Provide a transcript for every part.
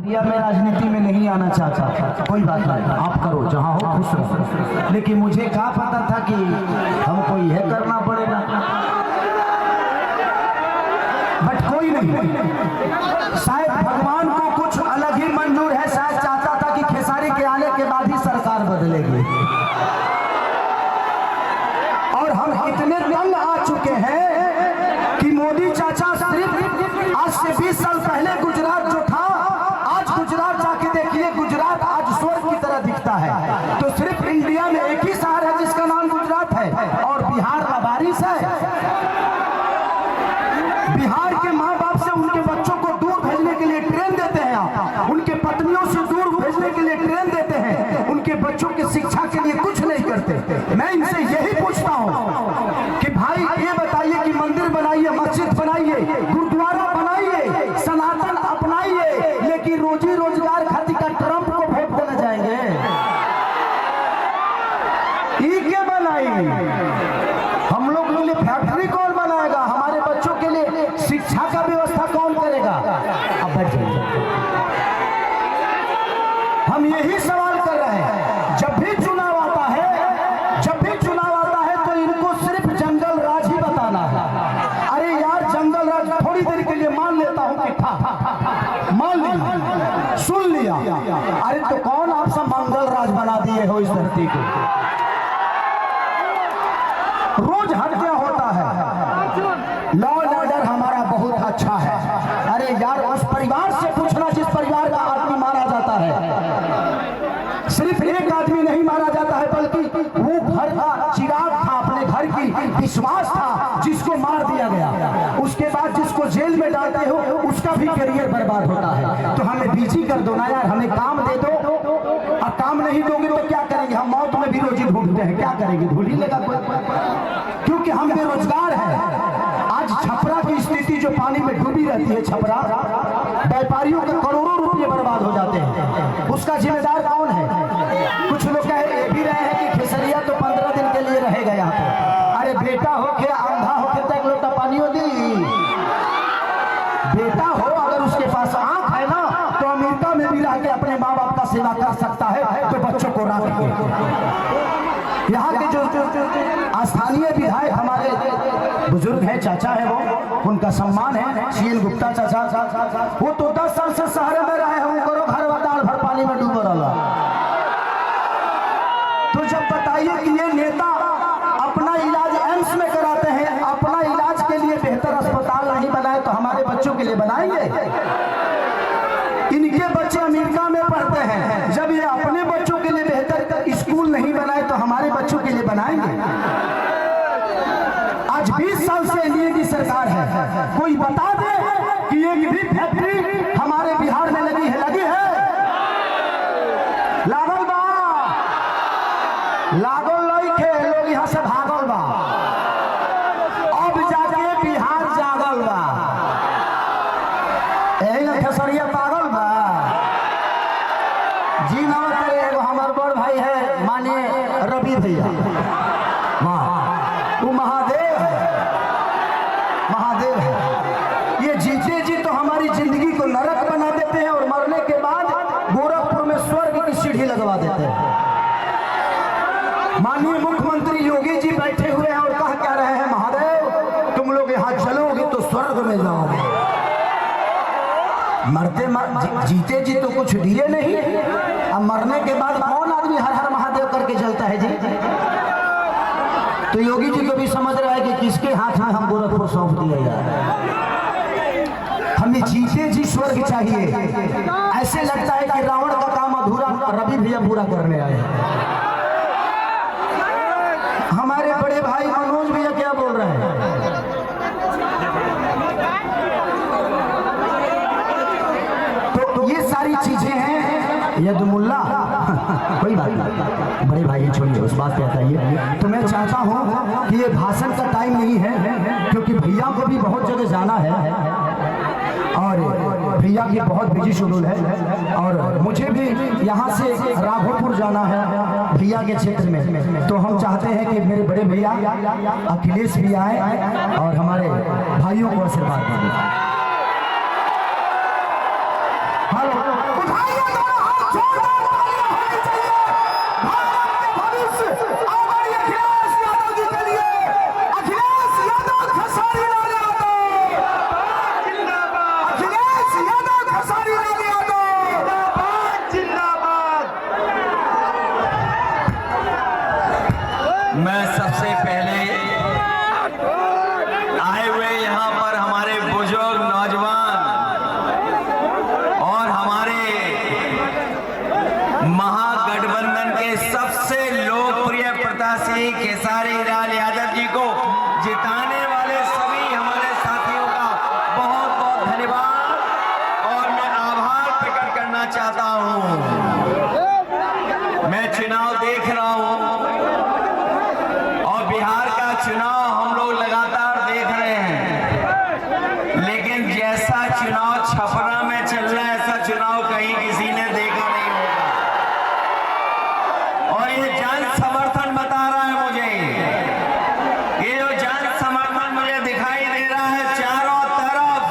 India में राजनीति में नहीं आना चाहता, कोई बात नहीं, आप करो, जहां हो खुश रहो। लेकिन मुझे क्या पता था कि हमको यह करना पड़ेगा। बट कोई नहीं, शायद भगवान को कुछ अलग ही मंजूर है। शायद चाहता था कि खेसारी के आने के बाद ही सरकार बदलेगी। और हम इतने तंग आ चुके हैं कि मोदी चाचा सिर्फ आज से 20 साल पहले गुजरात जो था, आज गुजरात जाके देखिए, गुजरात आज स्वर्ग की तरह दिखता है। तो सिर्फ इंडिया में एक ही शहर है जिसका नाम गुजरात है, और बिहार लबारिश है। बिहार के माँ बाप से उनके बच्चों को दूर भेजने के लिए ट्रेन देते हैं आप, उनके पत्नियों से दूर भेजने के लिए ट्रेन देते हैं, उनके बच्चों की शिक्षा के लिए कुछ नहीं करते। मैं इनसे यही पूछता हूँ कि भाई ये बताइए कि मंदिर बनाइए, मस्जिद बनाइए, गुरुद्वारा बनाइए, सनातन अपनाइए, लेकिन रोजी रोजगार खातिर का ट्रंप को वोट देने जाएंगे? ई के बनाई हम लोग के लिए फैक्ट्री कौन बनाएगा? हमारे बच्चों के लिए शिक्षा का व्यवस्था कौन करेगा? अब बैठ जाइए, हम यही सवाल कर रहे हैं। जब भी चुनाव आता है, जब भी चुनाव आता है तो इनको सिर्फ जंगल राज ही बताना है। अरे यार, जंगल राज थोड़ी देर के लिए मान लेता हूं कि था, मान लिया, सुन लिया। अरे तो कौन आप सब मंगल राज बना दिए हो इस धरती को? रोज हत्या होता है, लॉ एंड ऑर्डर हमारा बहुत अच्छा है। अरे यार, उस परिवार से पूछना जिस परिवार का आदमी मारा जाता है। सिर्फ एक आदमी नहीं मारा जाता है, बल्कि वो घर का चिराग था, अपने घर की विश्वास था, जिसको मार दिया गया। उसके बाद जिसको जेल में डालते हो उसका भी करियर बर्बाद होता है। तो हमें बिजी कर दो ना यार, हमें काम दे दो। अब काम नहीं दोगे तो क्या करेंगे? हम मौत में भी रोजी ढूंढते हैं, क्या करेंगे? ढूंढ ही लेगा कोई, क्योंकि हम बेरोजगार हैं। आज छपरा की स्थिति जो पानी में डूबी रहती है, छपरा व्यापारियों के करोड़ों रुपए बर्बाद हो जाते हैं, उसका जिम्मेदार कौन है? कुछ लोग कह भी रहे हैं कि खेसरिया तो 15 दिन के लिए रहेगा यहाँ पे। अरे बेटा हो के अंधा हो के तक लोटा पानियों दी, बेटा हो अगर उसके पास आंख है ना, तो अमेरिका में भी रह के अपने माँ बाप का सेवा कर सकता है। तो बच्चों को रख के यहाँ के जो स्थानीय विधायक हमारे बुजुर्ग हैं, चाचा है, वो उनका सम्मान है, सीएन गुप्ता चाचा, वो तो 10 साल से शहर में रहे हैं, उनको घर दाल भर पानी में डूब रहा। तो जब बताइए कि ये नेता अपना इलाज एम्स में कराते हैं, अपना इलाज के लिए बेहतर अस्पताल नहीं बनाए तो हमारे बच्चों के लिए बनाएंगे? इनके बच्चे अमेरिका में पढ़ते हैं, जब ये अपने बच्चों के लिए बेहतर स्कूल नहीं बनाए तो हमारे बच्चों के लिए बनाएंगे? आज 20 साल से एनडीए की सरकार है, कोई बता दे कि एक भी फैक्ट्री हमारे बिहार में लगी है? लगी है? लागल बा, लागल लइखे, लोग यहाँ से भागल बा, अब जाके बिहार जागल बा। यही ना खेसरिया पागल बा जी। ना करे एगो हमार बड़ भाई है, मानिए रवि भैया, वो महादेव है, महादेव है। ये जीते जी तो हमारी जिंदगी को नरक बना देते हैं, और मरने के बाद गोरखपुर में स्वर्ग की सीढ़ी लगवा देते हैं। माननीय मुख्यमंत्री योगी जी बैठे हुए हैं और कह क्या रहे हैं, महादेव तुम लोग यहाँ चलोगे तो स्वर्ग में जाओगे। मरते जीते जी तो कुछ दिए नहीं, अब मरने के बाद कौन आदमी हर हर महादेव करके चलता है जी? तो योगी जी को भी समझ रहा है कि किसके हाथ में हम गोरखपुर सौंप दिया जाए। हमें जीते जी स्वर्ग चाहिए। ऐसे लगता है कि रावण का काम अधूरा रवि भैया पूरा करने आए। हमारे बड़े भाई मनोज भैया क्या बोल रहे हैं? तो ये सारी चीजें हैं। यदुमुल्ला कोई बात नहीं, बड़े भाई छोड़िए, उस बात पे बताइए। तो मैं चाहता हूं कि ये भाषण का टाइम नहीं है, क्योंकि भैया को भी बहुत जगह जाना है और भैया की बहुत बिजी शेड्यूल है, और मुझे भी यहाँ से राघोपुर जाना है भैया के क्षेत्र में। तो हम चाहते हैं कि मेरे बड़े भैया अखिलेश भी आए और हमारे भाइयों को आशीर्वाद दें। हेलो उठाइए दोनों हाथ, जोरदार तालियां होनी चाहिए भारत के भविष्य आदरणीय अखिलेश यादव जी के लिए। अखिलेश यादव खेसारी लाल यादव, अखिलेश यादव खेसारी लाल यादव जिंदाबाद। मैं सबसे पहले आए हुए यहाँ पर हमारे बुजुर्ग नौजवान और हमारे महागठबंधन के सबसे लोकप्रिय प्रत्याशी खेसारी लाल यादव जी को जिताने वाले सभी हमारे साथियों का बहुत बहुत धन्यवाद और मैं आभार प्रकट करना चाहता हूँ। मैं चुनाव देख रहा हूँ और बिहार का चुनाव हम लोग लगातार देख रहे हैं, लेकिन जैसा चुनाव छपरा में चल रहा है ऐसा चुनाव कहीं किसी ने देखा नहीं होगा। और ये जन समर्थन बता रहा है मुझे, ये जो जन समर्थन मुझे दिखाई दे रहा है चारों तरफ,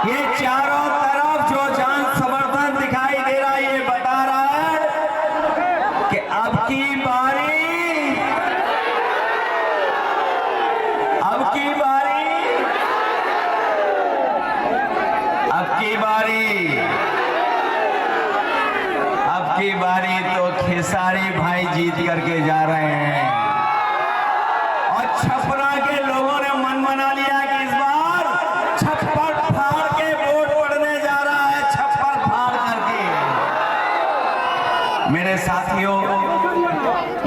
ये चारों तरफ जो जन समर्थन दिखाई दे रहा है ये बता रहा है कि अब की बारी अब की बारी तो खेसारी भाई जीत करके जा रहे हैं। और छपरा के लोगों ने मन बना लिया कि इस बार छप्पर फाड़ के वोट पड़ने जा रहा है, छप्पर फाड़ करके। मेरे साथियों,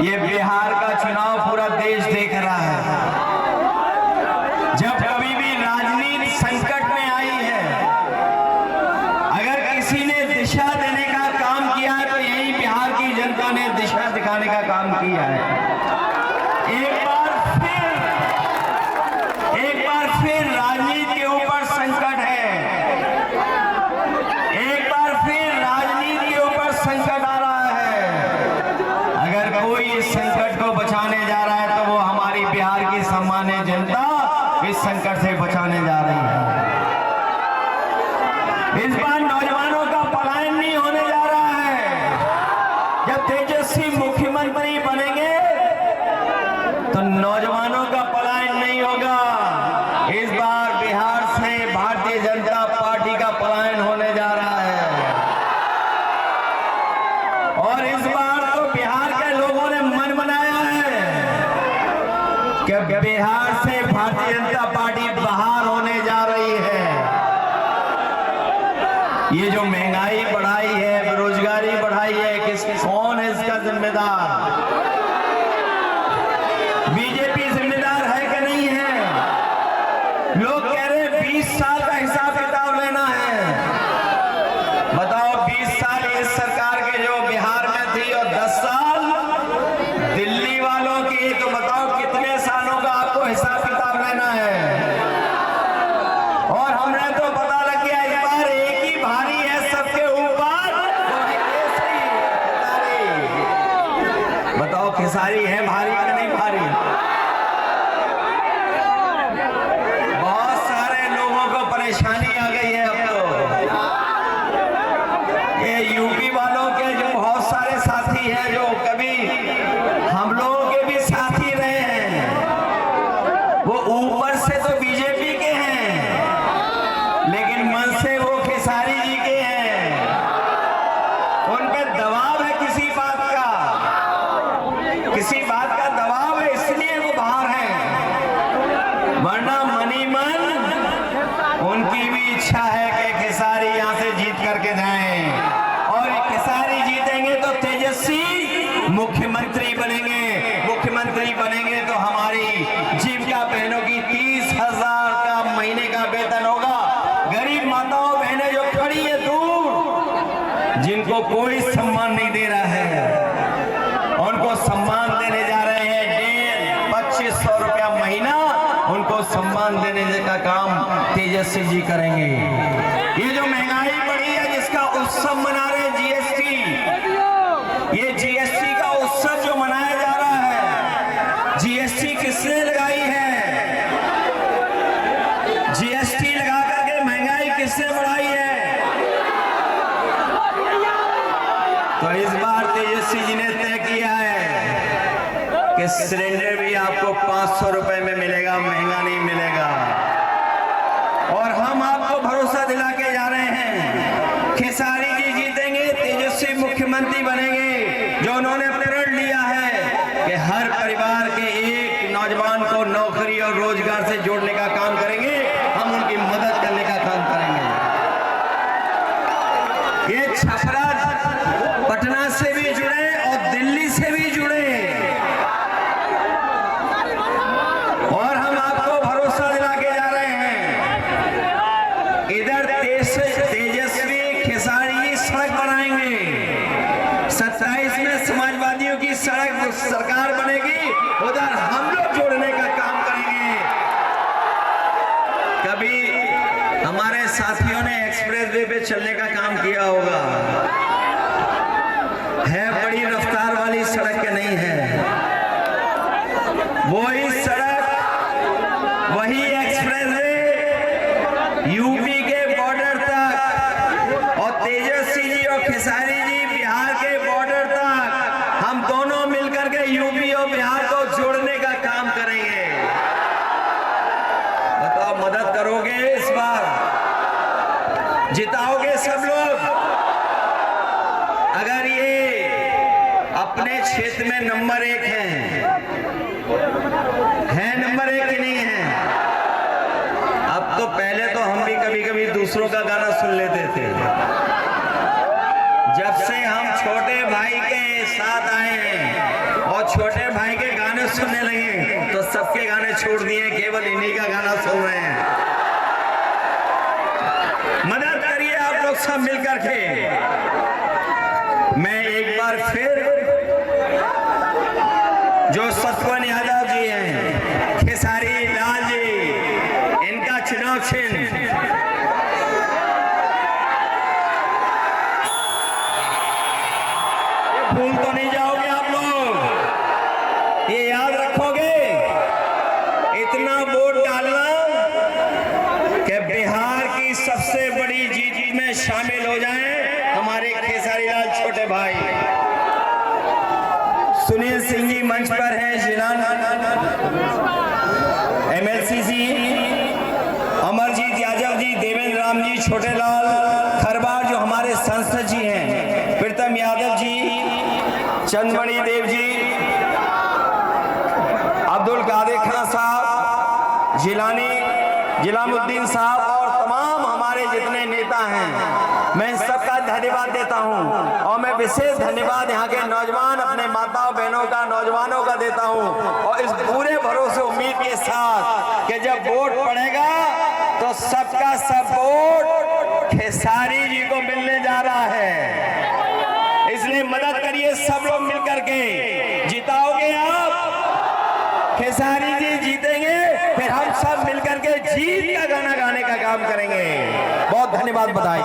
ये बिहार का चुनाव पूरा देश देख रहा है। जब कभी भी राजनीति संकट में आई है, अगर किसी ने दिशा देने का काम किया है तो यही बिहार की जनता ने दिशा दिखाने का काम किया है। एक बार फिर राजनीति के ऊपर संकट है, एक बार फिर राजनीति के ऊपर संकट आ रहा है। अगर कोई इस संकट को बचाने जा रहा है तो वो हमारी बिहार की सम्मानित जनता इस संकट से बचाने जा रही है। इस बार नौजवानों का पलायन नहीं होने जा रहा है। जब तेजस्वी मुख्यमंत्री बनेंगे तो नौजवानों का पलायन नहीं होगा। इस बार बिहार से भारतीय जनता पार्टी का पलायन होने जा रहा है। और इस बार तो बिहार के लोगों ने मन बनाया है कि बिहार से भारतीय जनता पार्टी बाहर होने जा रही है। ये जो महंगाई बढ़ाई है, बेरोजगारी बढ़ाई है, कौन है इसका जिम्मेदार? बीजेपी जिम्मेदार है कि नहीं है? लोग कह रहे हैं 20 साल का हिसाब किताब लेना है। बताओ, 20 साल इस सरकार के जो बिहार में थी और 10 साल दिल्ली वालों की, तो बताओ कितने सालों का आपको हिसाब किताब लेना है? और हमने तो पता लग गया इस बार एक ही भारी है सबके ऊपर, वो है खेसारी। बताओ खेसारी है भारी कि नहीं भारी? बहुत सारे लोगों को परेशानी आ गई है अब तो। ये यूपी वालों के जो बहुत सारे साथी हैं जो कभी हम लोगों के भी साथी रहे हैं, वो ऊपर से तो बीजेपी के हैं लेकिन मन से वो खेसारी जी के हैं। उन पे दबाव है किसी बात का दबाव है, इसलिए वो बाहर हैं। वरना मनी मन उनकी भी इच्छा है कि खेसारी यहाँ से जीत करके जाएं। और खेसारी जीतेंगे तो तेजस्वी मुख्यमंत्री बनेंगे तो हमारी जीविका बहनों की 30,000 का महीने का वेतन होगा। गरीब माताओं बहनें जो खड़ी है दूर, जिनको कोई सम्मान नहीं दे रहा है, उनको सम्मान देने जा रहे हैं। 2500 रुपया महीना उनको सम्मान देने का काम तेजस्वी जी करेंगे। ये जो महंगाई बढ़ी है जिसका उत्सव मना रहे हैं जीएसटी, ये जीएसटी का उत्सव जो मनाया जा रहा है, जीएसटी किसने लगाई है? जीएसटी लगा करके महंगाई किसने बढ़ाई है? तेजस्वी जी ने तय किया है कि सिलेंडर भी आपको 500 रुपए में मिलेगा, महंगा नहीं मिलेगा। और हम आपको भरोसा दिला के जा रहे हैं, खेसारी जी जीतेंगे, तेजस्वी मुख्यमंत्री बनेंगे। जो उन्होंने प्रण लिया है कि हर परिवार के एक नौजवान को नौकरी और रोजगार से जोड़ने का काम करेंगे, हम उनकी मदद करने का काम करेंगे। ये छपरा पटना से भी जुड़े और दिल्ली से भी जुड़े, और हम आपको भरोसा दिला के जा रहे हैं, इधर तेजस्वी खेसारी सड़क बनाएंगे, 27 में समाजवादियों की सड़क सरकार बनेगी, उधर हम लोग जोड़ने का काम करेंगे। कभी हमारे साथियों ने एक्सप्रेस वे पे चलने का काम किया होगा, है बड़ी रफ्तार वाली सड़क के नहीं है, वही सड़क, वही एक्सप्रेस वे यूपी के बॉर्डर तक, और तेजस्वी जी और खेसारी जी बिहार के बॉर्डर तक, हम दोनों मिलकर के यूपी और बिहार को जोड़ने का काम करेंगे। बताओ, मदद करोगे? इस बार जिताओगे सब लोग? अगर ये अपने क्षेत्र में नंबर 1 है नंबर 1 ही नहीं है? अब तो पहले तो हम भी कभी कभी दूसरों का गाना सुन लेते थे, जब से हम छोटे भाई के साथ आए हैं और छोटे भाई के गाने सुनने लगे तो सबके गाने छोड़ दिए, केवल इन्हीं का गाना सुन रहे हैं। मदद करिए आप लोग सब मिलकर के। मैं एक बार फिर जो सतवन यादव जी हैं, खेसारी लाल जी, इनका चुनाव चिन्ह भूल तो नहीं जाओगे आप लोग, ये याद रखोगे। इतना वोट डालना कि बिहार की सबसे बड़ी जीत में शामिल हो जाएं हमारे खेसारी लाल छोटे भाई। सुनील सिंह जी मंच पर हैं, जिलान MLC जी, अमरजीत यादव जी, देवेंद्र राम जी, छोटे लाल खरबार जो हमारे सांसद जी हैं, प्रीतम यादव जी, चंदमणि देव जी, अब्दुल कादिर खान साहब, जिलामुद्दीन साहब और तमाम हमारे जितने नेता हैं, मैं सबका धन्यवाद देता हूं। और मैं विशेष धन्यवाद यहाँ के नौजवान, अपने माताओं बहनों का, नौजवानों का देता हूं। और इस पूरे भरोसे उम्मीद के साथ कि जब वोट पड़ेगा तो सबका सब वोट खेसारी जी को मिलने जा रहा है। इसलिए मदद करिए सब लोग मिलकर के, जिताओगे आप, खेसारी जी जीतेंगे, फिर हम सब मिलकर के जीत का गाना गाने का काम करेंगे। बहुत धन्यवाद, बधाई।